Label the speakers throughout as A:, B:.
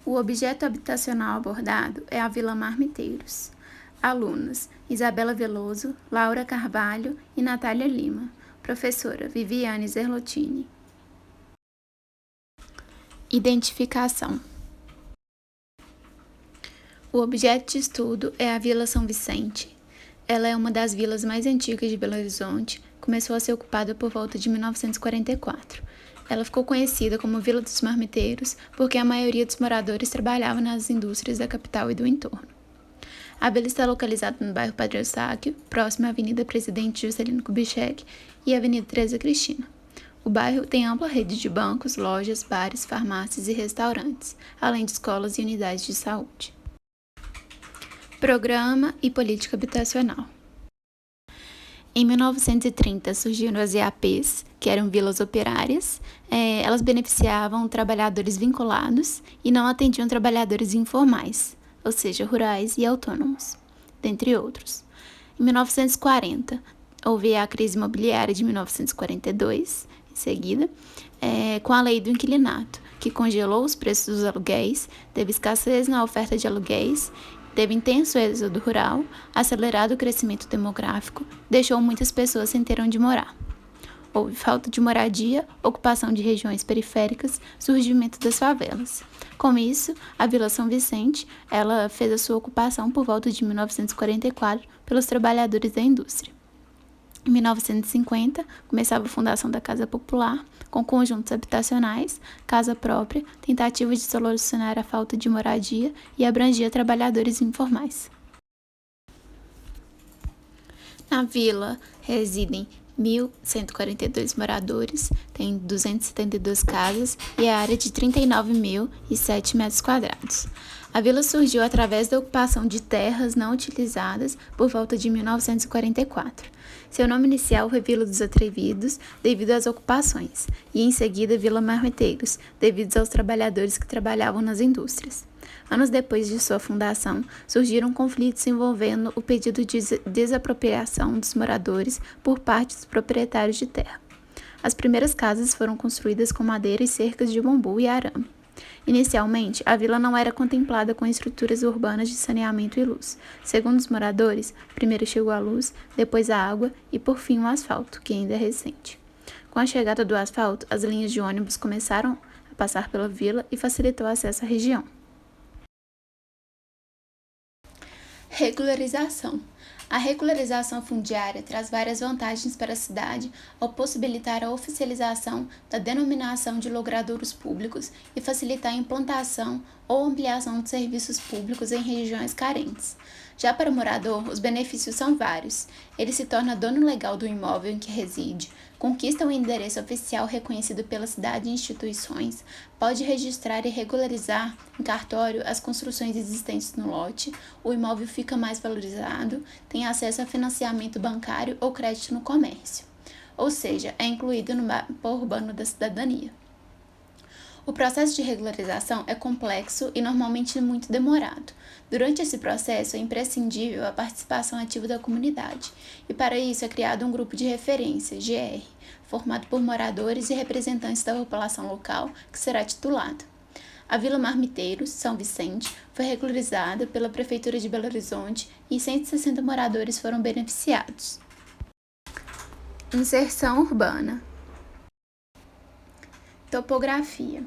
A: O objeto habitacional abordado é a Vila Marmiteiros. Alunos: Isabela Veloso, Laura Carvalho e Natália Lima. Professora: Viviane Zerlotini. Identificação. O objeto de estudo é a Vila São Vicente. Ela é uma das vilas mais antigas de Belo Horizonte, começou a ser ocupada por volta de 1944. Ela ficou conhecida como Vila dos Marmiteiros porque a maioria dos moradores trabalhava nas indústrias da capital e do entorno. A vila está localizada no bairro Padre Eustáquio, próximo à Avenida Presidente Juscelino Kubitschek e Avenida Teresa Cristina. O bairro tem ampla rede de bancos, lojas, bares, farmácias e restaurantes, além de escolas e unidades de saúde. Programa e política habitacional. Em 1930 surgiram as EAPs, que eram vilas operárias. Elas beneficiavam trabalhadores vinculados e não atendiam trabalhadores informais, ou seja, rurais e autônomos, dentre outros. Em 1940, houve a crise imobiliária de 1942, em seguida, com a lei do inquilinato, que congelou os preços dos aluguéis, teve escassez na oferta de aluguéis, teve intenso êxodo rural, acelerado o crescimento demográfico, deixou muitas pessoas sem ter onde morar. Houve falta de moradia, ocupação de regiões periféricas, surgimento das favelas. Com isso, a Vila São Vicente ela fez a sua ocupação por volta de 1944 pelos trabalhadores da indústria. Em 1950, começava a fundação da Casa Popular, com conjuntos habitacionais, casa própria, tentativa de solucionar a falta de moradia e abrangia trabalhadores informais. Na vila residem 1.142 moradores, tem 272 casas e a área de 39.007 metros quadrados. A vila surgiu através da ocupação de terras não utilizadas por volta de 1944. Seu nome inicial foi Vila dos Atrevidos, devido às ocupações, e em seguida Vila Marmiteiros, devido aos trabalhadores que trabalhavam nas indústrias. Anos depois de sua fundação, surgiram conflitos envolvendo o pedido de desapropriação dos moradores por parte dos proprietários de terra. As primeiras casas foram construídas com madeira e cercas de bambu e arame. Inicialmente, a vila não era contemplada com estruturas urbanas de saneamento e luz. Segundo os moradores, primeiro chegou a luz, depois a água e, por fim, o asfalto, que ainda é recente. Com a chegada do asfalto, as linhas de ônibus começaram a passar pela vila e facilitou o acesso à região. Regularização. A regularização fundiária traz várias vantagens para a cidade ao possibilitar a oficialização da denominação de logradouros públicos e facilitar a implantação ou ampliação de serviços públicos em regiões carentes. Já para o morador, os benefícios são vários. Ele se torna dono legal do imóvel em que reside, conquista um endereço oficial reconhecido pela cidade e instituições, pode registrar e regularizar em cartório as construções existentes no lote, o imóvel fica mais valorizado, tem acesso a financiamento bancário ou crédito no comércio, ou seja, é incluído no mapa urbano da cidadania. O processo de regularização é complexo e normalmente muito demorado. Durante esse processo é imprescindível a participação ativa da comunidade, e para isso é criado um grupo de referência, GR, formado por moradores e representantes da população local, que será titulado. A Vila Marmiteiros, São Vicente, foi regularizada pela Prefeitura de Belo Horizonte e 160 moradores foram beneficiados. Inserção urbana. Topografia.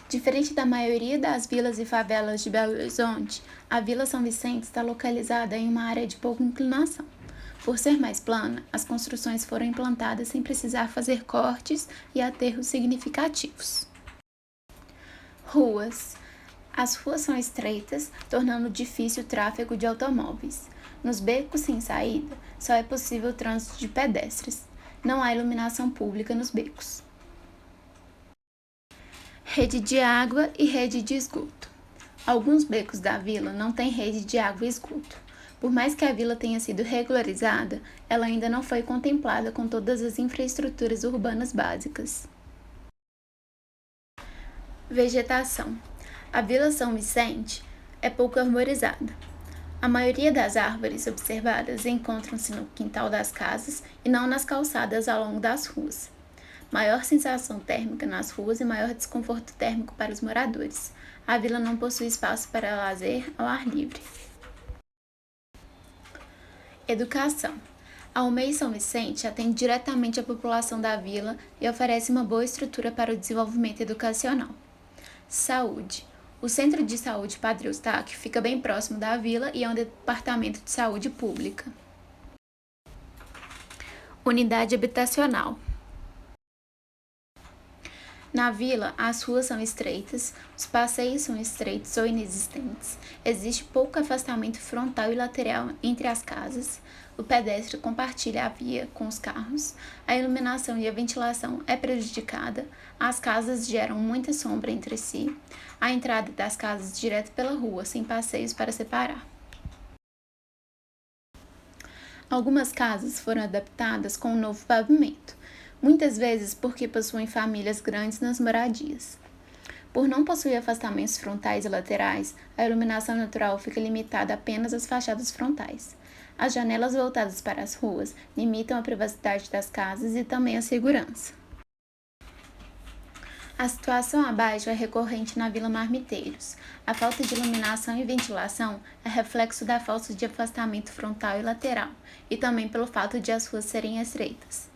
A: Diferente da maioria das vilas e favelas de Belo Horizonte, a Vila São Vicente está localizada em uma área de pouca inclinação. Por ser mais plana, as construções foram implantadas sem precisar fazer cortes e aterros significativos. Ruas. As ruas são estreitas, tornando difícil o tráfego de automóveis. Nos becos sem saída, só é possível o trânsito de pedestres. Não há iluminação pública nos becos. Rede de água e rede de esgoto. Alguns becos da vila não têm rede de água e esgoto. Por mais que a vila tenha sido regularizada, ela ainda não foi contemplada com todas as infraestruturas urbanas básicas. Vegetação. A Vila São Vicente é pouco arborizada. A maioria das árvores observadas encontram-se no quintal das casas e não nas calçadas ao longo das ruas. maior sensação térmica nas ruas e maior desconforto térmico para os moradores. A vila não possui espaço para lazer ao ar livre. Educação. A UMEI São Vicente atende diretamente a população da vila e oferece uma boa estrutura para o desenvolvimento educacional. Saúde. O Centro de Saúde Padre Eustáquio fica bem próximo da vila e é um departamento de saúde pública. Unidade habitacional. Na vila, as ruas são estreitas, os passeios são estreitos ou inexistentes, existe pouco afastamento frontal e lateral entre as casas, o pedestre compartilha a via com os carros, a iluminação e a ventilação é prejudicada, as casas geram muita sombra entre si, a entrada das casas direto pela rua, sem passeios para separar. Algumas casas foram adaptadas com um novo pavimento, muitas vezes porque possuem famílias grandes nas moradias. Por não possuir afastamentos frontais e laterais, a iluminação natural fica limitada apenas às fachadas frontais. As janelas voltadas para as ruas limitam a privacidade das casas e também a segurança. A situação abaixo é recorrente na Vila Marmiteiros. A falta de iluminação e ventilação é reflexo da falta de afastamento frontal e lateral, e também pelo fato de as ruas serem estreitas.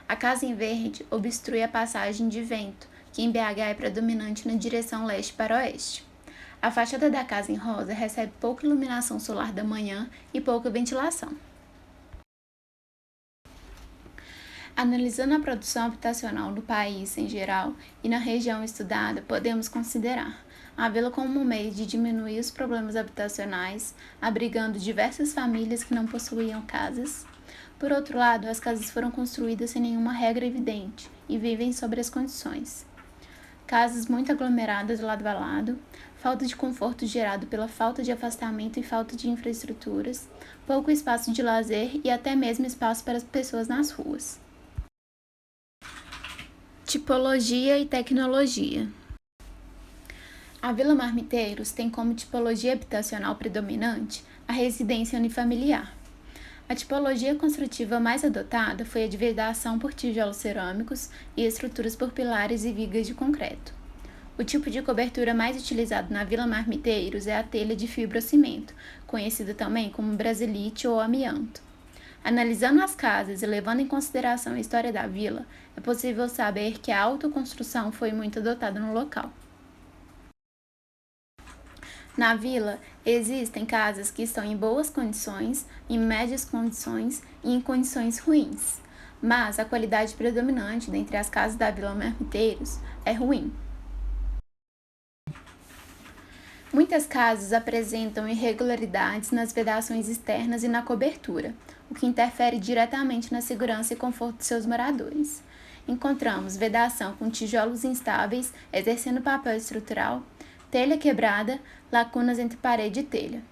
A: A casa em verde obstrui a passagem de vento, que em BH é predominante na direção leste para oeste. A fachada da casa em rosa recebe pouca iluminação solar da manhã e pouca ventilação. Analisando a produção habitacional no país em geral e na região estudada, podemos considerar a vila como um meio de diminuir os problemas habitacionais, abrigando diversas famílias que não possuíam casas. Por outro lado, as casas foram construídas sem nenhuma regra evidente e vivem sobre as condições. Casas muito aglomeradas lado a lado, falta de conforto gerado pela falta de afastamento e falta de infraestruturas, pouco espaço de lazer e até mesmo espaço para as pessoas nas ruas. Tipologia e tecnologia. A Vila Marmiteiros tem como tipologia habitacional predominante a residência unifamiliar. A tipologia construtiva mais adotada foi a de vedação por tijolos cerâmicos e estruturas por pilares e vigas de concreto. O tipo de cobertura mais utilizado na Vila Marmiteiros é a telha de fibrocimento, conhecida também como brasilite ou amianto. Analisando as casas e levando em consideração a história da vila, é possível saber que a autoconstrução foi muito adotada no local. Na vila, existem casas que estão em boas condições, em médias condições e em condições ruins, mas a qualidade predominante dentre as casas da Vila Marmiteiros é ruim. Muitas casas apresentam irregularidades nas vedações externas e na cobertura, o que interfere diretamente na segurança e conforto de seus moradores. Encontramos vedação com tijolos instáveis exercendo papel estrutural, telha quebrada, lacunas entre parede e telha.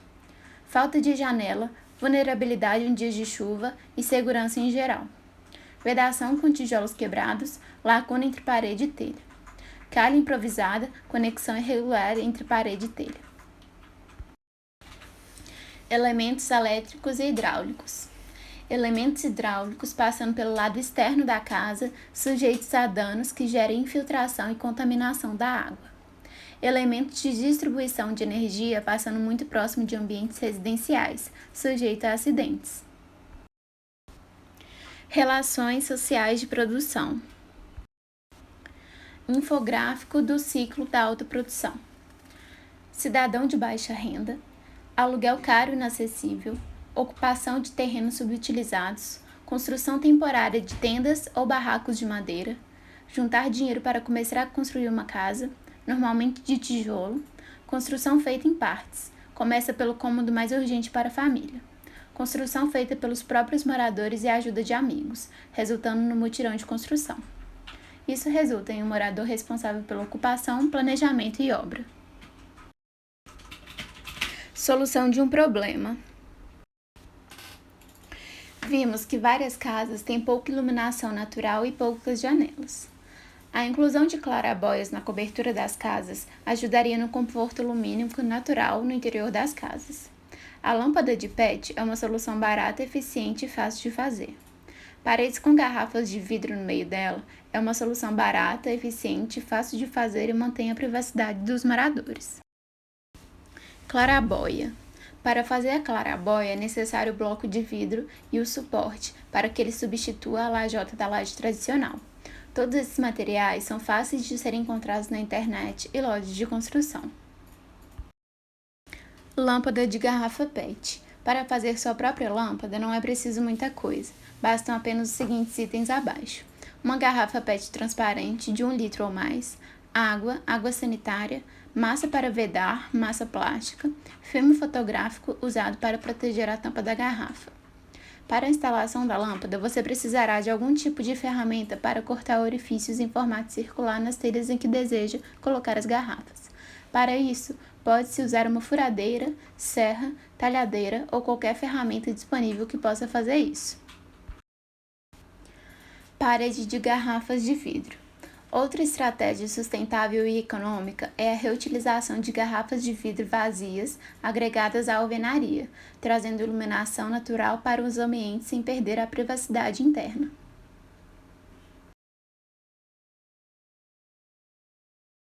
A: Falta de janela, vulnerabilidade em dias de chuva e segurança em geral. Vedação com tijolos quebrados, lacuna entre parede e telha. Calha improvisada, conexão irregular entre parede e telha. Elementos elétricos e hidráulicos. Elementos hidráulicos passando pelo lado externo da casa, sujeitos a danos que gerem infiltração e contaminação da água. Elementos de distribuição de energia passando muito próximo de ambientes residenciais, sujeitos a acidentes. Relações sociais de produção. Infográfico do ciclo da autoprodução. Cidadão de baixa renda, aluguel caro e inacessível, ocupação de terrenos subutilizados, construção temporária de tendas ou barracos de madeira, juntar dinheiro para começar a construir uma casa, normalmente de tijolo, construção feita em partes, começa pelo cômodo mais urgente para a família, construção feita pelos próprios moradores e a ajuda de amigos, resultando no mutirão de construção. Isso resulta em um morador responsável pela ocupação, planejamento e obra. Solução de um problema. Vimos que várias casas têm pouca iluminação natural e poucas janelas. A inclusão de clarabóias na cobertura das casas ajudaria no conforto lumínico natural no interior das casas. A lâmpada de PET é uma solução barata, eficiente e fácil de fazer. Paredes com garrafas de vidro no meio dela é uma solução barata, eficiente, fácil de fazer e mantém a privacidade dos moradores. Claraboia. Para fazer a claraboia é necessário o bloco de vidro e o suporte para que ele substitua a lajota da laje tradicional. Todos esses materiais são fáceis de serem encontrados na internet e lojas de construção. Lâmpada de garrafa PET. Para fazer sua própria lâmpada não é preciso muita coisa, bastam apenas os seguintes itens abaixo: uma garrafa PET transparente de 1 litro ou mais, água sanitária, massa para vedar, massa plástica, filme fotográfico usado para proteger a tampa da garrafa. Para a instalação da lâmpada, você precisará de algum tipo de ferramenta para cortar orifícios em formato circular nas telhas em que deseja colocar as garrafas. Para isso, pode-se usar uma furadeira, serra, talhadeira ou qualquer ferramenta disponível que possa fazer isso. Parede de garrafas de vidro. Outra estratégia sustentável e econômica é a reutilização de garrafas de vidro vazias agregadas à alvenaria, trazendo iluminação natural para os ambientes sem perder a privacidade interna.